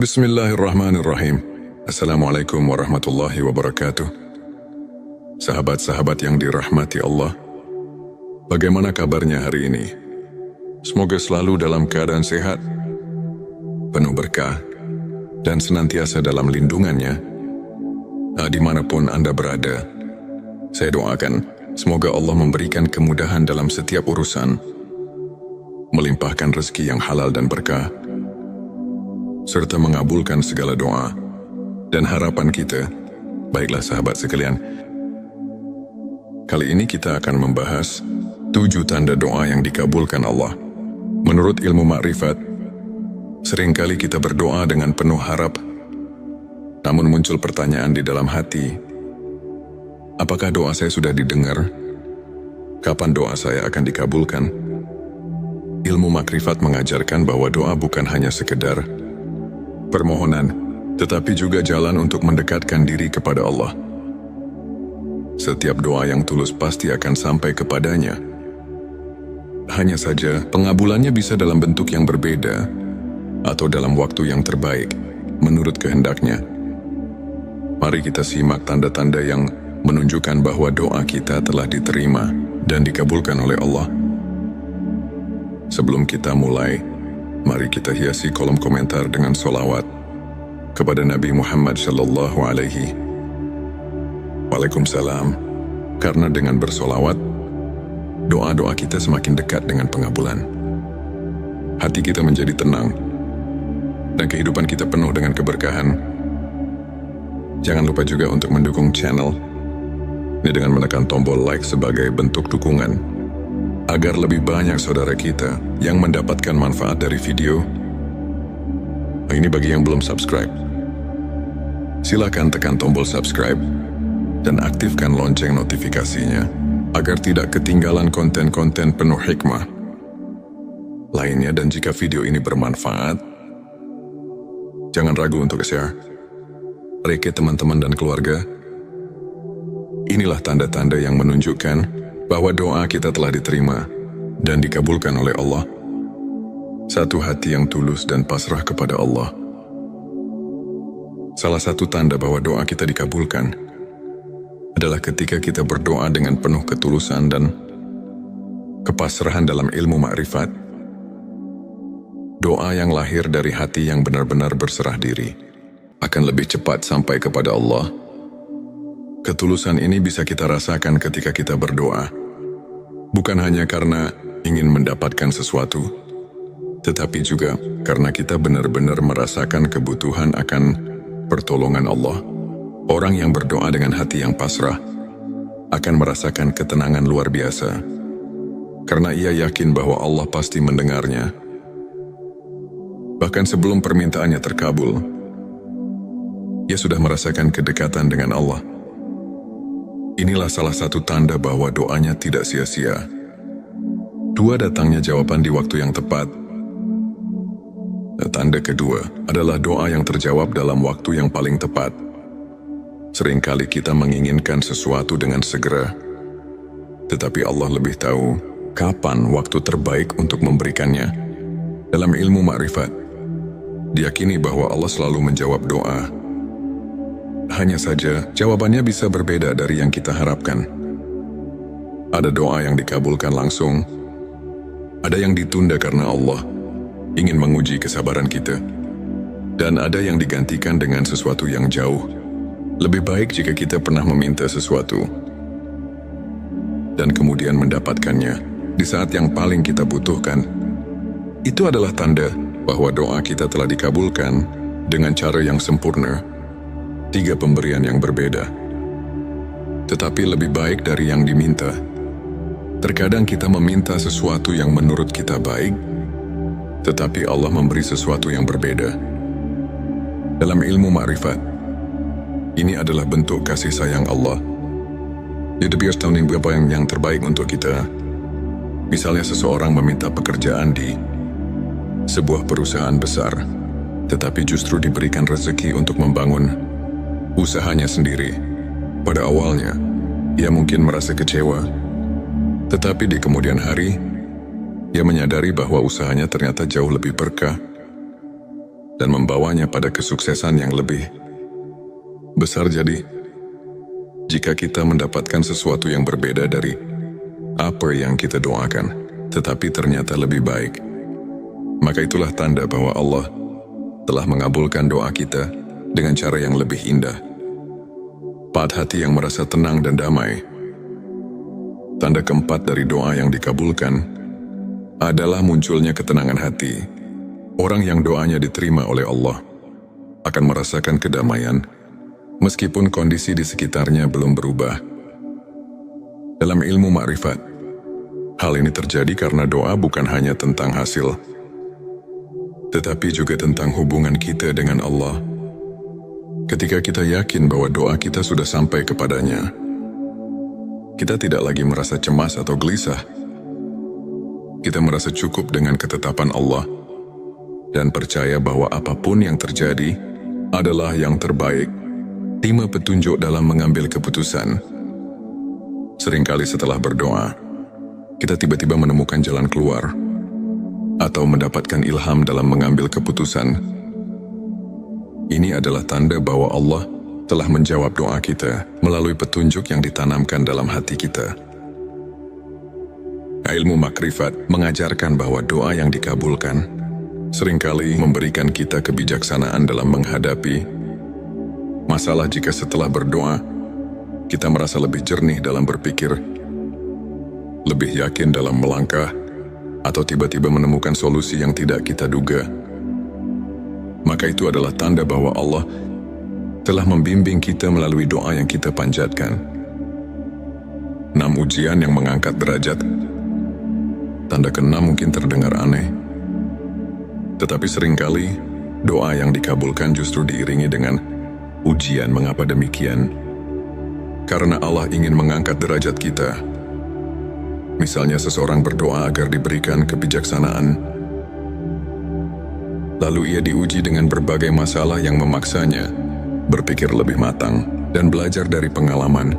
Bismillahirrahmanirrahim. Assalamualaikum warahmatullahi wabarakatuh. Sahabat-sahabat yang dirahmati Allah, bagaimana kabarnya hari ini? Semoga selalu dalam keadaan sehat, penuh berkah, dan senantiasa dalam lindungannya. Dimanapun Anda berada, saya doakan semoga Allah memberikan kemudahan dalam setiap urusan, melimpahkan rezeki yang halal dan berkah, serta mengabulkan segala doa dan harapan kita. Baiklah sahabat sekalian, kali ini kita akan membahas 7 tanda doa yang dikabulkan Allah. Menurut ilmu makrifat, seringkali kita berdoa dengan penuh harap, namun muncul pertanyaan di dalam hati, apakah doa saya sudah didengar? Kapan doa saya akan dikabulkan? Ilmu makrifat mengajarkan bahwa doa bukan hanya sekedar permohonan, tetapi juga jalan untuk mendekatkan diri kepada Allah. Setiap doa yang tulus pasti akan sampai kepadanya. Hanya saja, pengabulannya bisa dalam bentuk yang berbeda, atau dalam waktu yang terbaik, menurut kehendaknya. Mari kita simak tanda-tanda yang menunjukkan bahwa doa kita telah diterima dan dikabulkan oleh Allah. Sebelum kita mulai, mari kita hiasi kolom komentar dengan sholawat kepada Nabi Muhammad Sallallahu Alaihi Waalaikumsalam. Karena dengan bersolawat, doa-doa kita semakin dekat dengan pengabulan. Hati kita menjadi tenang, dan kehidupan kita penuh dengan keberkahan. Jangan lupa juga untuk mendukung channel ini dengan menekan tombol like sebagai bentuk dukungan, agar lebih banyak saudara kita yang mendapatkan manfaat dari video. Ini bagi yang belum subscribe, silakan tekan tombol subscribe dan aktifkan lonceng notifikasinya agar tidak ketinggalan konten-konten penuh hikmah lainnya. Dan jika video ini bermanfaat, jangan ragu untuk share ke teman-teman dan keluarga. Inilah tanda-tanda yang menunjukkan bahwa doa kita telah diterima dan dikabulkan oleh Allah. Satu hati yang tulus dan pasrah kepada Allah. Salah satu tanda bahwa doa kita dikabulkan adalah ketika kita berdoa dengan penuh ketulusan dan kepasrahan dalam ilmu makrifat. Doa yang lahir dari hati yang benar-benar berserah diri akan lebih cepat sampai kepada Allah. Ketulusan ini bisa kita rasakan ketika kita berdoa, bukan hanya karena ingin mendapatkan sesuatu, tetapi juga karena kita benar-benar merasakan kebutuhan akan pertolongan Allah. Orang yang berdoa dengan hati yang pasrah akan merasakan ketenangan luar biasa, karena ia yakin bahwa Allah pasti mendengarnya. Bahkan sebelum permintaannya terkabul, ia sudah merasakan kedekatan dengan Allah. Inilah salah satu tanda bahwa doanya tidak sia-sia. 2, datangnya jawaban di waktu yang tepat. Tanda kedua adalah doa yang terjawab dalam waktu yang paling tepat. Seringkali kita menginginkan sesuatu dengan segera, tetapi Allah lebih tahu kapan waktu terbaik untuk memberikannya. Dalam ilmu makrifat, diyakini bahwa Allah selalu menjawab doa. Hanya saja, jawabannya bisa berbeda dari yang kita harapkan. Ada doa yang dikabulkan langsung, ada yang ditunda karena Allah ingin menguji kesabaran kita, dan ada yang digantikan dengan sesuatu yang jauh lebih baik jika kita pernah meminta sesuatu dan kemudian mendapatkannya di saat yang paling kita butuhkan. Itu adalah tanda bahwa doa kita telah dikabulkan dengan cara yang sempurna. 3 pemberian yang berbeda, tetapi lebih baik dari yang diminta. Terkadang kita meminta sesuatu yang menurut kita baik, tetapi Allah memberi sesuatu yang berbeda. Dalam ilmu makrifat, ini adalah bentuk kasih sayang Allah. Jadi biar tahu apa yang terbaik untuk kita. Misalnya seseorang meminta pekerjaan di sebuah perusahaan besar, tetapi justru diberikan rezeki untuk membangun usahanya sendiri. Pada awalnya, ia mungkin merasa kecewa, tetapi di kemudian hari, ia menyadari bahwa usahanya ternyata jauh lebih berkah. dan membawanya pada kesuksesan yang lebih besar. Jadi, jika kita mendapatkan sesuatu yang berbeda dari apa yang kita doakan, tetapi ternyata lebih baik, maka itulah tanda bahwa Allah telah mengabulkan doa kita dengan cara yang lebih indah. Pada hati yang merasa tenang dan damai. Tanda keempat dari doa yang dikabulkan adalah munculnya ketenangan hati. Orang yang doanya diterima oleh Allah akan merasakan kedamaian meskipun kondisi di sekitarnya belum berubah. Dalam ilmu makrifat, hal ini terjadi karena doa bukan hanya tentang hasil, tetapi juga tentang hubungan kita dengan Allah. Ketika kita yakin bahwa doa kita sudah sampai kepadanya, kita tidak lagi merasa cemas atau gelisah. Kita merasa cukup dengan ketetapan Allah dan percaya bahwa apapun yang terjadi adalah yang terbaik. Terima petunjuk dalam mengambil keputusan. Seringkali setelah berdoa, kita tiba-tiba menemukan jalan keluar atau mendapatkan ilham dalam mengambil keputusan. Ini adalah tanda bahwa Allah telah menjawab doa kita melalui petunjuk yang ditanamkan dalam hati kita. Ilmu makrifat mengajarkan bahwa doa yang dikabulkan seringkali memberikan kita kebijaksanaan dalam menghadapi masalah. Jika setelah berdoa, kita merasa lebih jernih dalam berpikir, lebih yakin dalam melangkah, atau tiba-tiba menemukan solusi yang tidak kita duga, maka itu adalah tanda bahwa Allah telah membimbing kita melalui doa yang kita panjatkan. 6 ujian yang mengangkat derajat. Tanda ke-6 mungkin terdengar aneh, tetapi seringkali doa yang dikabulkan justru diiringi dengan ujian. Mengapa demikian? Karena Allah ingin mengangkat derajat kita. Misalnya seseorang berdoa agar diberikan kebijaksanaan, lalu ia diuji dengan berbagai masalah yang memaksanya berpikir lebih matang dan belajar dari pengalaman.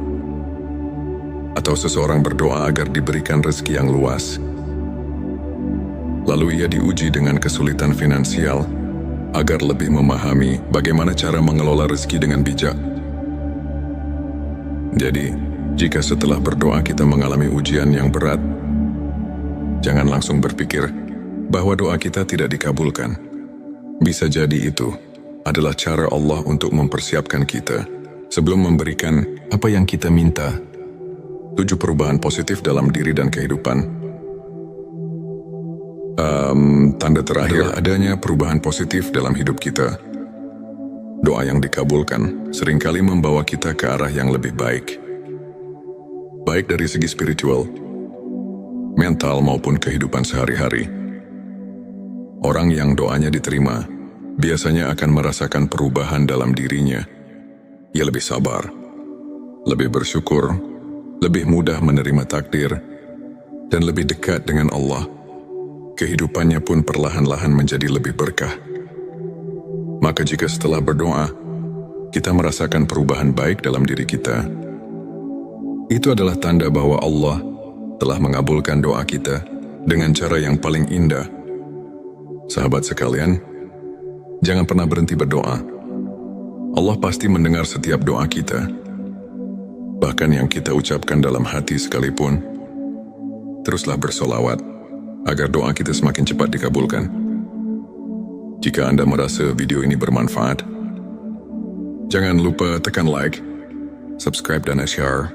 Atau seseorang berdoa agar diberikan rezeki yang luas, lalu ia diuji dengan kesulitan finansial agar lebih memahami bagaimana cara mengelola rezeki dengan bijak. Jadi, jika setelah berdoa kita mengalami ujian yang berat, jangan langsung berpikir bahwa doa kita tidak dikabulkan. Bisa jadi itu adalah cara Allah untuk mempersiapkan kita sebelum memberikan apa yang kita minta. 7 perubahan positif dalam diri dan kehidupan. Tanda terakhir adanya perubahan positif dalam hidup kita. Doa yang dikabulkan seringkali membawa kita ke arah yang lebih baik. Baik dari segi spiritual, mental maupun kehidupan sehari-hari. Orang yang doanya diterima biasanya akan merasakan perubahan dalam dirinya. Ia lebih sabar, lebih bersyukur, lebih mudah menerima takdir, dan lebih dekat dengan Allah. Kehidupannya pun perlahan-lahan menjadi lebih berkah. Maka jika setelah berdoa, kita merasakan perubahan baik dalam diri kita, itu adalah tanda bahwa Allah telah mengabulkan doa kita dengan cara yang paling indah. Sahabat sekalian, jangan pernah berhenti berdoa. Allah pasti mendengar setiap doa kita. Bahkan yang kita ucapkan dalam hati sekalipun. Teruslah bersolawat agar doa kita semakin cepat dikabulkan. Jika Anda merasa video ini bermanfaat, jangan lupa tekan like, subscribe dan share,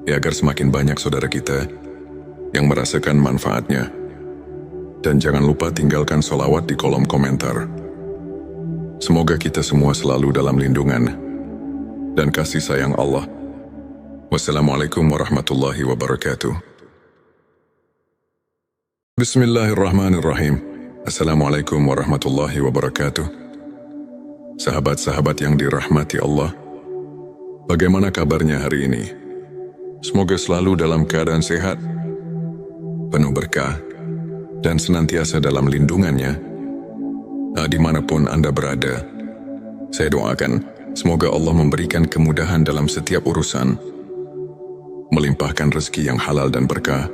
ya agar semakin banyak saudara kita yang merasakan manfaatnya. Dan jangan lupa tinggalkan sholawat di kolom komentar. Semoga kita semua selalu dalam lindungan dan kasih sayang Allah. Wassalamualaikum warahmatullahi wabarakatuh. Bismillahirrahmanirrahim. Assalamualaikum warahmatullahi wabarakatuh. Sahabat-sahabat yang dirahmati Allah, bagaimana kabarnya hari ini? Semoga selalu dalam keadaan sehat, penuh berkah, dan senantiasa dalam lindungannya. Dimanapun Anda berada, saya doakan semoga Allah memberikan kemudahan dalam setiap urusan, melimpahkan rezeki yang halal dan berkah,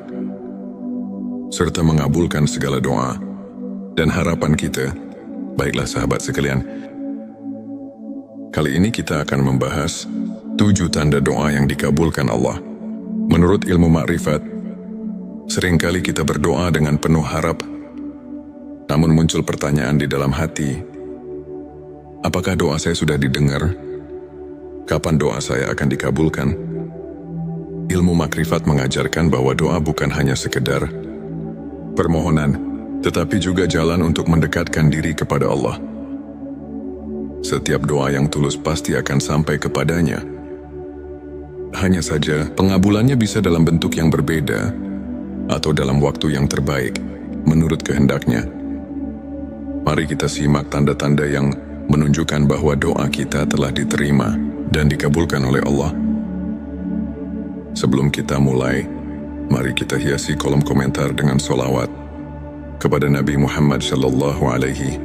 serta mengabulkan segala doa dan harapan kita Baiklah sahabat sekalian, kali ini kita akan membahas 7 tanda doa yang dikabulkan Allah. Menurut ilmu makrifat, seringkali kita berdoa dengan penuh harap, namun muncul pertanyaan di dalam hati, apakah doa saya sudah didengar? Kapan doa saya akan dikabulkan? Ilmu makrifat mengajarkan bahwa doa bukan hanya sekedar permohonan, tetapi juga jalan untuk mendekatkan diri kepada Allah. Setiap doa yang tulus pasti akan sampai kepadanya. Hanya saja, pengabulannya bisa dalam bentuk yang berbeda atau dalam waktu yang terbaik, menurut kehendaknya. Mari kita simak tanda-tanda yang menunjukkan bahwa doa kita telah diterima dan dikabulkan oleh Allah. Sebelum kita mulai, mari kita hiasi kolom komentar dengan sholawat kepada Nabi Muhammad sallallahu alaihi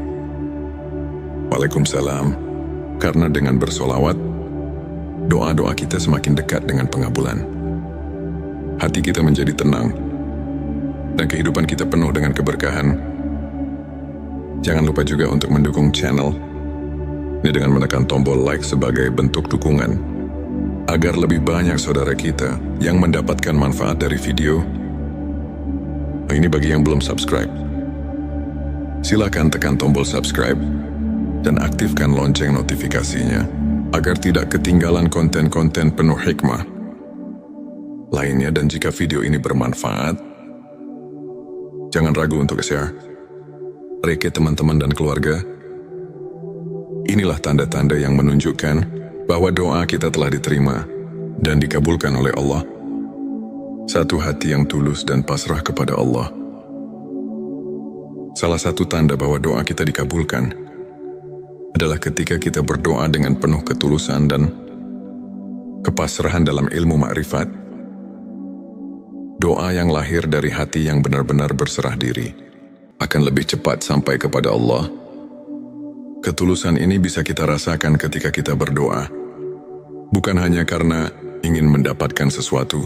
Waalaikumsalam. Karena dengan bersolawat, doa-doa kita semakin dekat dengan pengabulan. Hati kita menjadi tenang, dan kehidupan kita penuh dengan keberkahan. Jangan lupa juga untuk mendukung channel ini dengan menekan tombol like sebagai bentuk dukungan, agar lebih banyak saudara kita yang mendapatkan manfaat dari video. Ini bagi yang belum subscribe. Silakan tekan tombol subscribe dan aktifkan lonceng notifikasinya, agar tidak ketinggalan konten-konten penuh hikmah lainnya. Dan jika video ini bermanfaat, jangan ragu untuk share ke teman-teman dan keluarga. Inilah tanda-tanda yang menunjukkan bahwa doa kita telah diterima dan dikabulkan oleh Allah. Satu hati yang tulus dan pasrah kepada Allah. Salah satu tanda bahwa doa kita dikabulkan adalah ketika kita berdoa dengan penuh ketulusan dan kepasrahan dalam ilmu makrifat. Doa yang lahir dari hati yang benar-benar berserah diri akan lebih cepat sampai kepada Allah. Ketulusan ini bisa kita rasakan ketika kita berdoa, bukan hanya karena ingin mendapatkan sesuatu,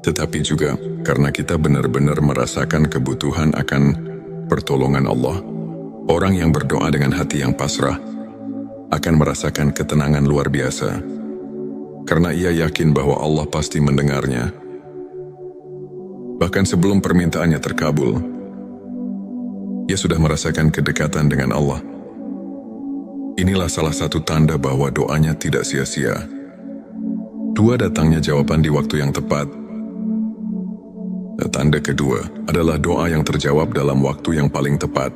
tetapi juga karena kita benar-benar merasakan kebutuhan akan pertolongan Allah. Orang yang berdoa dengan hati yang pasrah akan merasakan ketenangan luar biasa, karena ia yakin bahwa Allah pasti mendengarnya. Bahkan sebelum permintaannya terkabul, ia sudah merasakan kedekatan dengan Allah. Inilah salah satu tanda bahwa doanya tidak sia-sia. 2, datangnya jawaban di waktu yang tepat. Tanda kedua adalah doa yang terjawab dalam waktu yang paling tepat.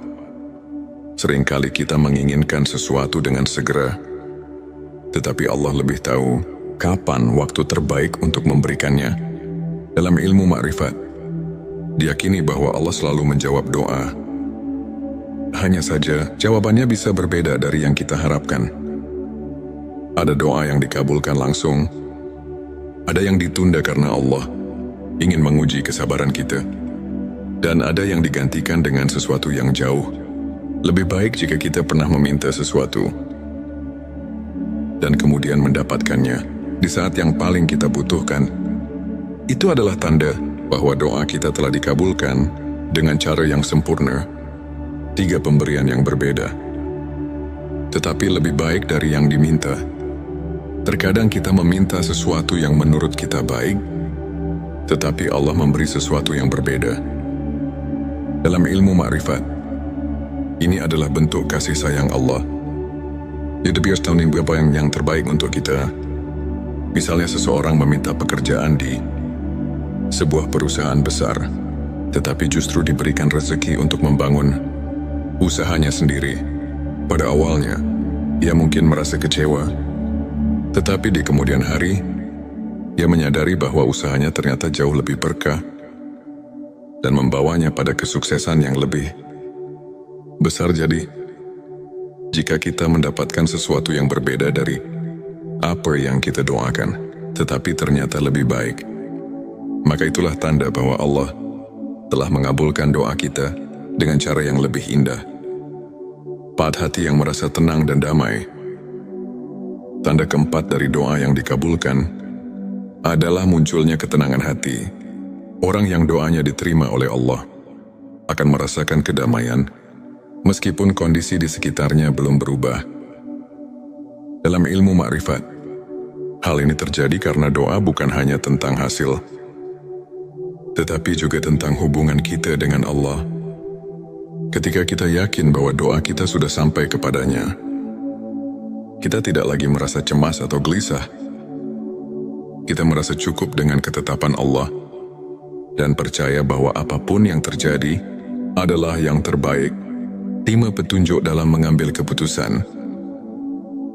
Seringkali kita menginginkan sesuatu dengan segera, tetapi Allah lebih tahu kapan waktu terbaik untuk memberikannya. Dalam ilmu makrifat, diyakini bahwa Allah selalu menjawab doa. Hanya saja, jawabannya bisa berbeda dari yang kita harapkan. Ada doa yang dikabulkan langsung, ada yang ditunda karena Allah ingin menguji kesabaran kita, dan ada yang digantikan dengan sesuatu yang jauh lebih baik jika kita pernah meminta sesuatu dan kemudian mendapatkannya di saat yang paling kita butuhkan. Itu adalah tanda bahwa doa kita telah dikabulkan dengan cara yang sempurna. 3 pemberian yang berbeda, tetapi lebih baik dari yang diminta. Terkadang kita meminta sesuatu yang menurut kita baik, tetapi Allah memberi sesuatu yang berbeda. Dalam ilmu makrifat, ini adalah bentuk kasih sayang Allah. Dia biasa tahu apa yang terbaik untuk kita. Misalnya seseorang meminta pekerjaan di sebuah perusahaan besar, tetapi justru diberikan rezeki untuk membangun usahanya sendiri. Pada awalnya, ia mungkin merasa kecewa, tetapi di kemudian hari, ia menyadari bahwa usahanya ternyata jauh lebih berkah dan membawanya pada kesuksesan yang lebih besar. Jadi, jika kita mendapatkan sesuatu yang berbeda dari apa yang kita doakan, tetapi ternyata lebih baik, maka itulah tanda bahwa Allah telah mengabulkan doa kita dengan cara yang lebih indah. 4, hati yang merasa tenang dan damai. Tanda keempat dari doa yang dikabulkan adalah munculnya ketenangan hati. Orang yang doanya diterima oleh Allah akan merasakan kedamaian meskipun kondisi di sekitarnya belum berubah. Dalam ilmu makrifat, hal ini terjadi karena doa bukan hanya tentang hasil, tetapi juga tentang hubungan kita dengan Allah. Ketika kita yakin bahwa doa kita sudah sampai kepadanya, kita tidak lagi merasa cemas atau gelisah. Kita merasa cukup dengan ketetapan Allah dan percaya bahwa apapun yang terjadi adalah yang terbaik. Terima petunjuk dalam mengambil keputusan.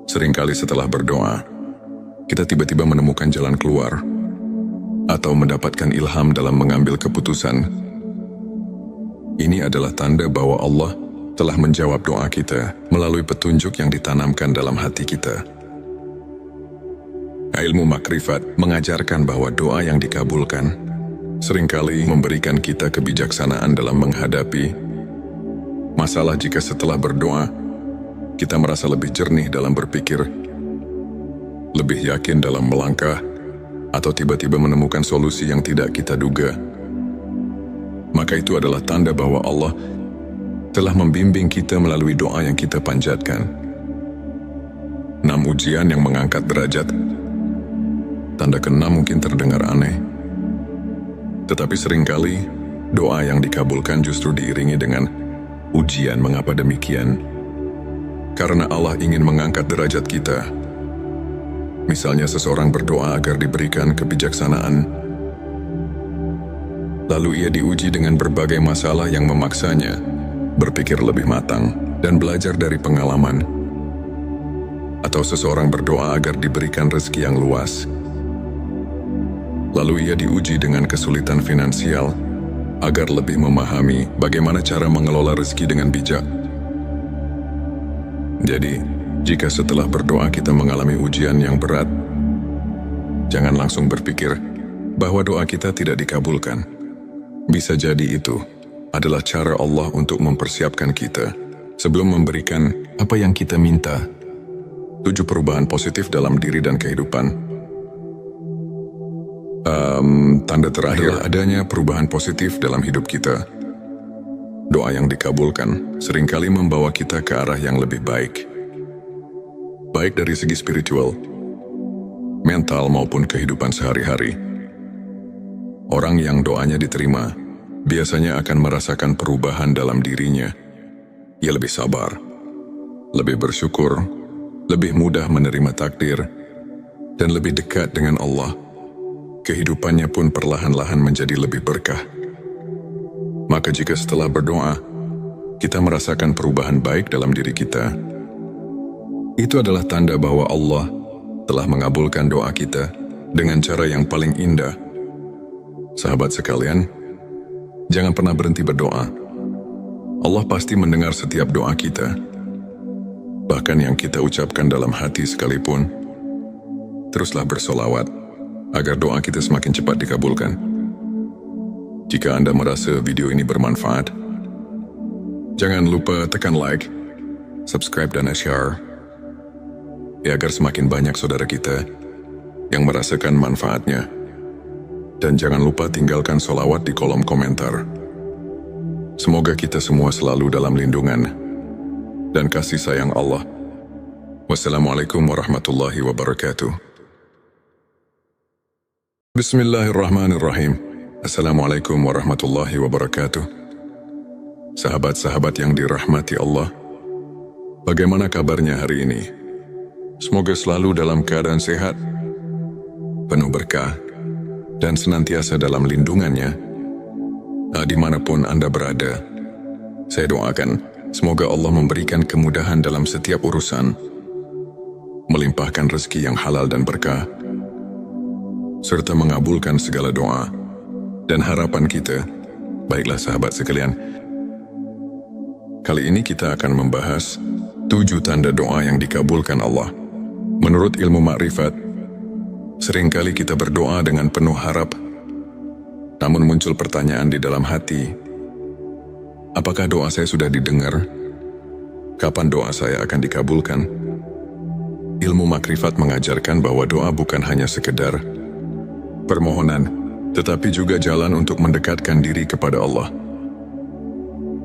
Seringkali setelah berdoa, kita tiba-tiba menemukan jalan keluar atau mendapatkan ilham dalam mengambil keputusan. Ini adalah tanda bahwa Allah telah menjawab doa kita melalui petunjuk yang ditanamkan dalam hati kita. Ilmu makrifat mengajarkan bahwa doa yang dikabulkan seringkali memberikan kita kebijaksanaan dalam menghadapi masalah. Jika setelah berdoa, kita merasa lebih jernih dalam berpikir, lebih yakin dalam melangkah, atau tiba-tiba menemukan solusi yang tidak kita duga, maka itu adalah tanda bahwa Allah telah membimbing kita melalui doa yang kita panjatkan. 6 ujian yang mengangkat derajat. Tanda ke-6 mungkin terdengar aneh, tetapi seringkali doa yang dikabulkan justru diiringi dengan ujian. Mengapa demikian? Karena Allah ingin mengangkat derajat kita. Misalnya seseorang berdoa agar diberikan kebijaksanaan, lalu ia diuji dengan berbagai masalah yang memaksanya berpikir lebih matang dan belajar dari pengalaman. Atau seseorang berdoa agar diberikan rezeki yang luas, lalu ia diuji dengan kesulitan finansial agar lebih memahami bagaimana cara mengelola rezeki dengan bijak. Jadi, jika setelah berdoa kita mengalami ujian yang berat, jangan langsung berpikir bahwa doa kita tidak dikabulkan. Bisa jadi itu adalah cara Allah untuk mempersiapkan kita sebelum memberikan apa yang kita minta. 7 perubahan positif dalam diri dan kehidupan. Tanda terakhir adanya perubahan positif dalam hidup kita. Doa yang dikabulkan seringkali membawa kita ke arah yang lebih baik. Baik dari segi spiritual, mental maupun kehidupan sehari-hari. Orang yang doanya diterima biasanya akan merasakan perubahan dalam dirinya. Ia lebih sabar, lebih bersyukur, lebih mudah menerima takdir, dan lebih dekat dengan Allah. Kehidupannya pun perlahan-lahan menjadi lebih berkah. Maka jika setelah berdoa, kita merasakan perubahan baik dalam diri kita, itu adalah tanda bahwa Allah telah mengabulkan doa kita dengan cara yang paling indah. Sahabat sekalian, jangan pernah berhenti berdoa. Allah pasti mendengar setiap doa kita. Bahkan yang kita ucapkan dalam hati sekalipun. Teruslah bersolawat agar doa kita semakin cepat dikabulkan. Jika Anda merasa video ini bermanfaat, jangan lupa tekan like, subscribe dan share, ya agar semakin banyak saudara kita yang merasakan manfaatnya. Dan jangan lupa tinggalkan solawat di kolom komentar. Semoga kita semua selalu dalam lindungan dan kasih sayang Allah. Wassalamualaikum warahmatullahi wabarakatuh. Bismillahirrahmanirrahim. Assalamualaikum warahmatullahi wabarakatuh. Sahabat-sahabat yang dirahmati Allah, bagaimana kabarnya hari ini? Semoga selalu dalam keadaan sehat, penuh berkah, dan senantiasa dalam lindungannya. Dimanapun Anda berada, saya doakan semoga Allah memberikan kemudahan dalam setiap urusan, melimpahkan rezeki yang halal dan berkah, serta mengabulkan segala doa dan harapan kita. Baiklah sahabat sekalian, kali ini kita akan membahas 7 tanda doa yang dikabulkan Allah. Menurut ilmu makrifat, seringkali kita berdoa dengan penuh harap, namun muncul pertanyaan di dalam hati, apakah doa saya sudah didengar? Kapan doa saya akan dikabulkan? Ilmu makrifat mengajarkan bahwa doa bukan hanya sekedar permohonan, tetapi juga jalan untuk mendekatkan diri kepada Allah.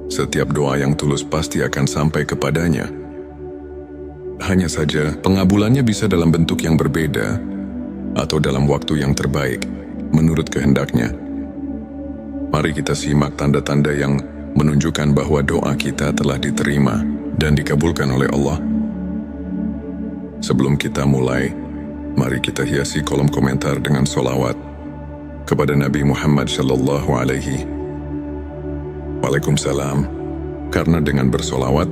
setiap doa yang tulus pasti akan sampai kepadanya. Hanya saja, pengabulannya bisa dalam bentuk yang berbeda atau dalam waktu yang terbaik, menurut kehendaknya. Mari kita simak tanda-tanda yang menunjukkan bahwa doa kita telah diterima dan dikabulkan oleh Allah. Sebelum kita mulai, mari kita hiasi kolom komentar dengan sholawat kepada Nabi Muhammad Sallallahu Alaihi Waalaikumsalam. Karena dengan bersolawat,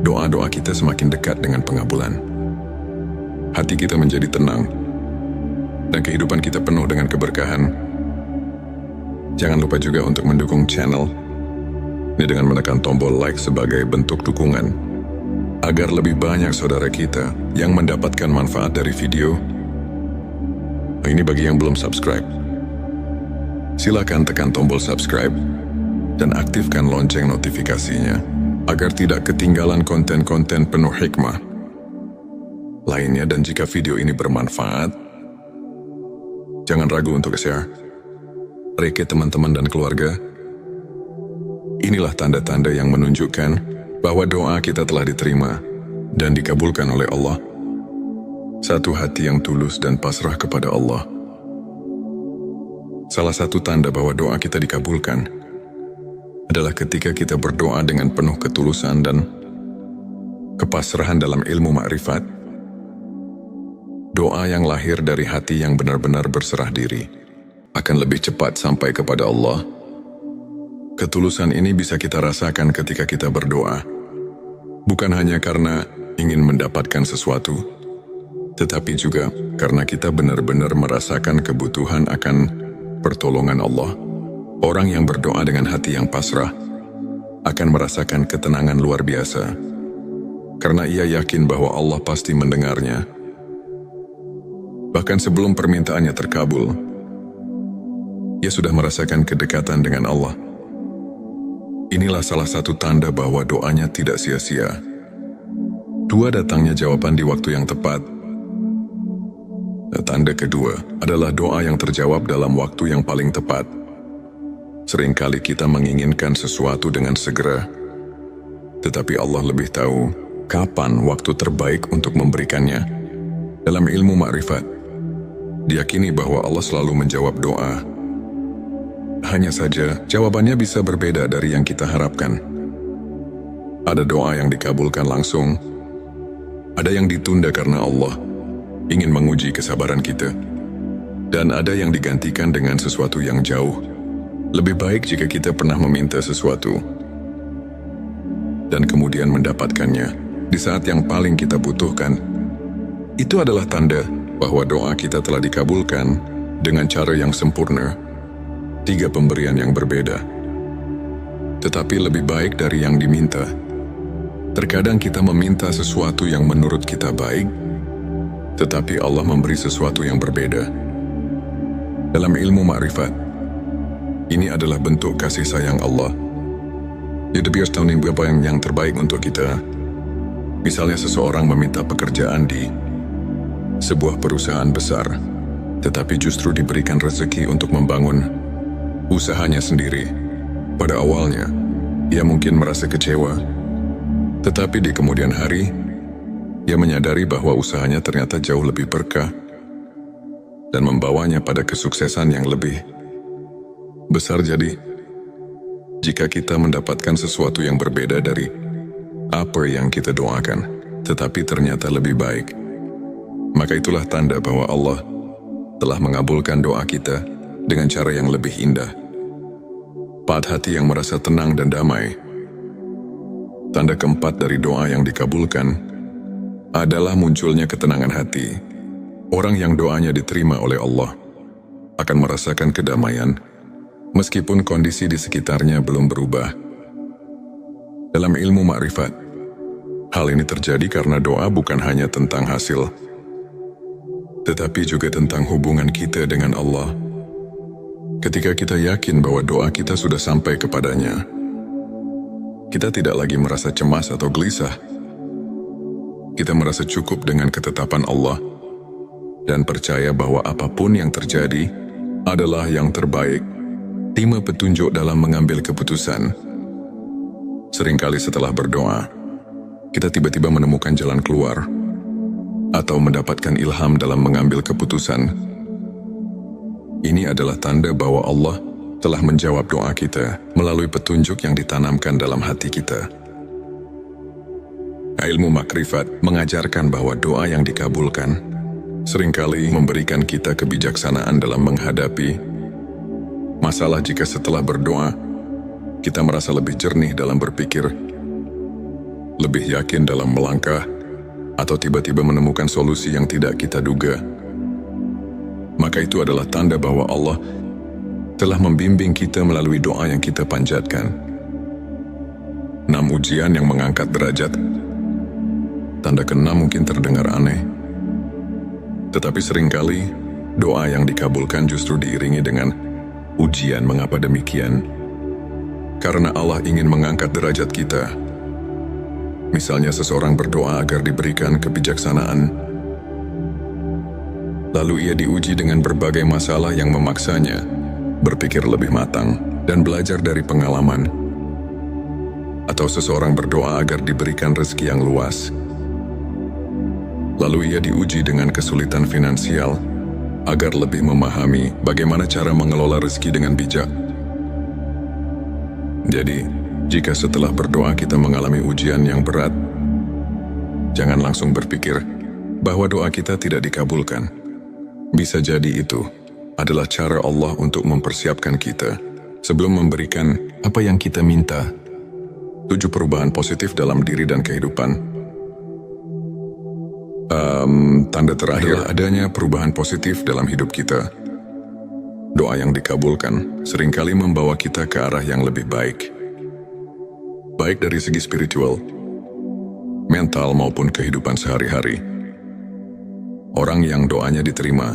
doa-doa kita semakin dekat dengan pengabulan. Hati kita menjadi tenang, dan kehidupan kita penuh dengan keberkahan. Jangan lupa juga untuk mendukung channel ini dengan menekan tombol like sebagai bentuk dukungan, agar lebih banyak saudara kita yang mendapatkan manfaat dari video. Ini bagi yang belum subscribe. Silakan tekan tombol subscribe dan aktifkan lonceng notifikasinya agar tidak ketinggalan konten-konten penuh hikmah lainnya. Dan jika video ini bermanfaat, jangan ragu untuk share ke teman-teman dan keluarga. Inilah tanda-tanda yang menunjukkan bahwa doa kita telah diterima dan dikabulkan oleh Allah. Satu hati yang tulus dan pasrah kepada Allah. Salah satu tanda bahwa doa kita dikabulkan adalah ketika kita berdoa dengan penuh ketulusan dan kepasrahan dalam ilmu makrifat. Doa yang lahir dari hati yang benar-benar berserah diri akan lebih cepat sampai kepada Allah. Ketulusan ini bisa kita rasakan ketika kita berdoa, bukan hanya karena ingin mendapatkan sesuatu, tetapi juga karena kita benar-benar merasakan kebutuhan akan pertolongan Allah. Orang yang berdoa dengan hati yang pasrah akan merasakan ketenangan luar biasa, karena ia yakin bahwa Allah pasti mendengarnya. Bahkan sebelum permintaannya terkabul, ia sudah merasakan kedekatan dengan Allah. Inilah salah satu tanda bahwa doanya tidak sia-sia. Dua, datangnya jawaban di waktu yang tepat. Tanda kedua adalah doa yang terjawab dalam waktu yang paling tepat. Seringkali kita menginginkan sesuatu dengan segera, tetapi Allah lebih tahu kapan waktu terbaik untuk memberikannya. Dalam ilmu makrifat, diyakini bahwa Allah selalu menjawab doa. Hanya saja, jawabannya bisa berbeda dari yang kita harapkan. Ada doa yang dikabulkan langsung, ada yang ditunda karena Allah ingin menguji kesabaran kita, dan ada yang digantikan dengan sesuatu yang jauh lebih baik jika kita pernah meminta sesuatu dan kemudian mendapatkannya di saat yang paling kita butuhkan. Itu adalah tanda bahwa doa kita telah dikabulkan dengan cara yang sempurna. 3 pemberian yang berbeda, tetapi lebih baik dari yang diminta. Terkadang kita meminta sesuatu yang menurut kita baik, tetapi Allah memberi sesuatu yang berbeda. Dalam ilmu makrifat, ini adalah bentuk kasih sayang Allah. Dia biasa tahu apa yang terbaik untuk kita. Misalnya seseorang meminta pekerjaan di sebuah perusahaan besar, tetapi justru diberikan rezeki untuk membangun usahanya sendiri. Pada awalnya, ia mungkin merasa kecewa, tetapi di kemudian hari, ia menyadari bahwa usahanya ternyata jauh lebih berkah dan membawanya pada kesuksesan yang lebih besar. Jadi, jika kita mendapatkan sesuatu yang berbeda dari apa yang kita doakan, tetapi ternyata lebih baik, maka itulah tanda bahwa Allah telah mengabulkan doa kita dengan cara yang lebih indah. Hati yang merasa tenang dan damai. Tanda keempat dari doa yang dikabulkan adalah munculnya ketenangan hati. Orang yang doanya diterima oleh Allah akan merasakan kedamaian meskipun kondisi di sekitarnya belum berubah. Dalam ilmu makrifat, hal ini terjadi karena doa bukan hanya tentang hasil, tetapi juga tentang hubungan kita dengan Allah. Ketika kita yakin bahwa doa kita sudah sampai kepadanya, kita tidak lagi merasa cemas atau gelisah. Kita merasa cukup dengan ketetapan Allah dan percaya bahwa apapun yang terjadi adalah yang terbaik. 5 petunjuk dalam mengambil keputusan. Seringkali setelah berdoa, kita tiba-tiba menemukan jalan keluar atau mendapatkan ilham dalam mengambil keputusan. Ini adalah tanda bahwa Allah telah menjawab doa kita melalui petunjuk yang ditanamkan dalam hati kita. Ilmu makrifat mengajarkan bahwa doa yang dikabulkan seringkali memberikan kita kebijaksanaan dalam menghadapi masalah. Jika setelah berdoa, kita merasa lebih jernih dalam berpikir, lebih yakin dalam melangkah, atau tiba-tiba menemukan solusi yang tidak kita duga, maka itu adalah tanda bahwa Allah telah membimbing kita melalui doa yang kita panjatkan. 6 ujian yang mengangkat derajat. Tanda ke-6 mungkin terdengar aneh, tetapi seringkali doa yang dikabulkan justru diiringi dengan ujian. Mengapa demikian? Karena Allah ingin mengangkat derajat kita. Misalnya seseorang berdoa agar diberikan kebijaksanaan, lalu ia diuji dengan berbagai masalah yang memaksanya berpikir lebih matang dan belajar dari pengalaman. Atau seseorang berdoa agar diberikan rezeki yang luas, lalu ia diuji dengan kesulitan finansial agar lebih memahami bagaimana cara mengelola rezeki dengan bijak. Jadi, jika setelah berdoa kita mengalami ujian yang berat, jangan langsung berpikir bahwa doa kita tidak dikabulkan. Bisa jadi itu adalah cara Allah untuk mempersiapkan kita sebelum memberikan apa yang kita minta. 7 perubahan positif dalam diri dan kehidupan. Tanda terakhir adanya perubahan positif dalam hidup kita. Doa yang dikabulkan seringkali membawa kita ke arah yang lebih baik. Baik dari segi spiritual, mental maupun kehidupan sehari-hari. Orang yang doanya diterima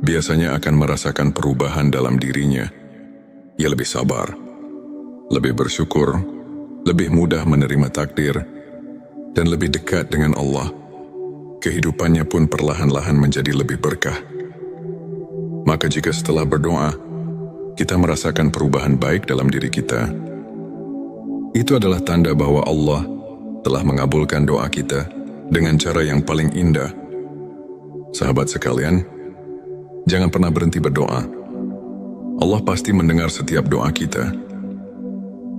biasanya akan merasakan perubahan dalam dirinya. Ia lebih sabar, lebih bersyukur, lebih mudah menerima takdir, dan lebih dekat dengan Allah. Kehidupannya pun perlahan-lahan menjadi lebih berkah. Maka jika setelah berdoa, kita merasakan perubahan baik dalam diri kita, itu adalah tanda bahwa Allah telah mengabulkan doa kita dengan cara yang paling indah. Sahabat sekalian, jangan pernah berhenti berdoa. Allah pasti mendengar setiap doa kita,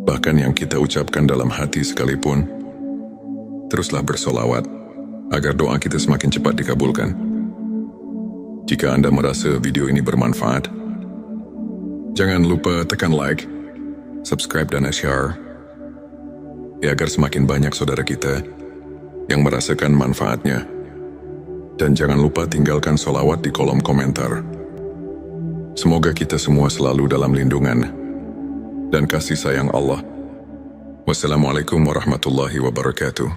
bahkan yang kita ucapkan dalam hati sekalipun. Teruslah bersolawat agar doa kita semakin cepat dikabulkan. Jika Anda merasa video ini bermanfaat, jangan lupa tekan like, subscribe dan share, ya agar semakin banyak saudara kita yang merasakan manfaatnya. Dan jangan lupa tinggalkan solawat di kolom komentar. Semoga kita semua selalu dalam lindungan dan kasih sayang Allah. Wassalamualaikum warahmatullahi wabarakatuh.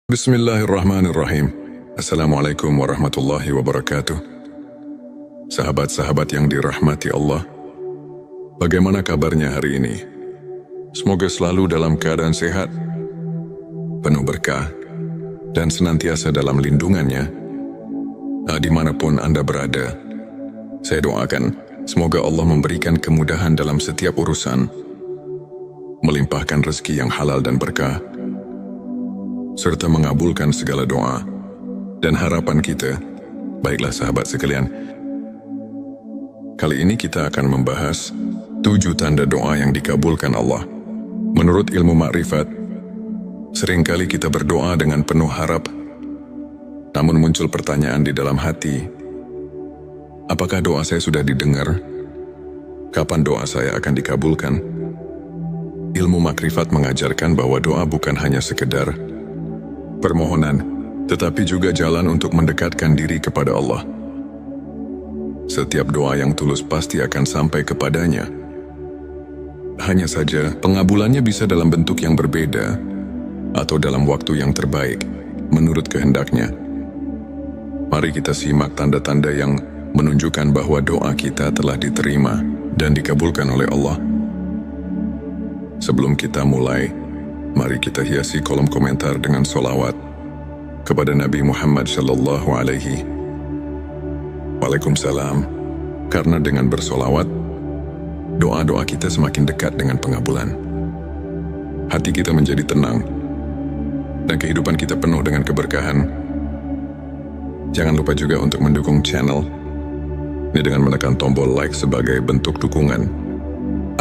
Bismillahirrahmanirrahim. Assalamualaikum warahmatullahi wabarakatuh. Sahabat-sahabat yang dirahmati Allah, bagaimana kabarnya hari ini? Semoga selalu dalam keadaan sehat, penuh berkah, dan senantiasa dalam lindungannya. Dimanapun Anda berada, saya doakan semoga Allah memberikan kemudahan dalam setiap urusan, melimpahkan rezeki yang halal dan berkah, serta mengabulkan segala doa dan harapan kita. Baiklah sahabat sekalian, kali ini kita akan membahas 7 tanda doa yang dikabulkan Allah. Menurut ilmu makrifat, seringkali kita berdoa dengan penuh harap, namun muncul pertanyaan di dalam hati, apakah doa saya sudah didengar? Kapan doa saya akan dikabulkan? Ilmu makrifat mengajarkan bahwa doa bukan hanya sekedar permohonan, tetapi juga jalan untuk mendekatkan diri kepada Allah. Setiap doa yang tulus pasti akan sampai kepadanya. Hanya saja, pengabulannya bisa dalam bentuk yang berbeda atau dalam waktu yang terbaik, menurut kehendaknya. Mari kita simak tanda-tanda yang menunjukkan bahwa doa kita telah diterima dan dikabulkan oleh Allah. Sebelum kita mulai, mari kita hiasi kolom komentar dengan solawat kepada Nabi Muhammad Sallallahu Alaihi Waalaikumsalam. Karena dengan bersolawat, doa-doa kita semakin dekat dengan pengabulan. hati kita menjadi tenang, dan kehidupan kita penuh dengan keberkahan. Jangan lupa juga untuk mendukung channel ini dengan menekan tombol like sebagai bentuk dukungan,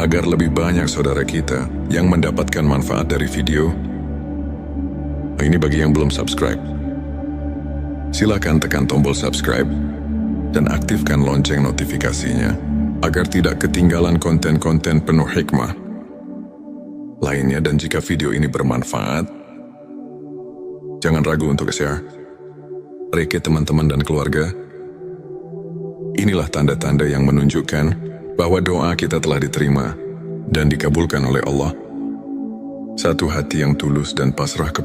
agar lebih banyak saudara kita yang mendapatkan manfaat dari video. Ini bagi yang belum subscribe. Silakan tekan tombol subscribe dan aktifkan lonceng notifikasinya, agar tidak ketinggalan konten-konten penuh hikmah lainnya. Dan jika video ini bermanfaat, jangan ragu untuk share ke teman-teman dan keluarga. Inilah tanda-tanda yang menunjukkan bahwa doa kita telah diterima dan dikabulkan oleh Allah. Satu hati yang tulus dan pasrah kepada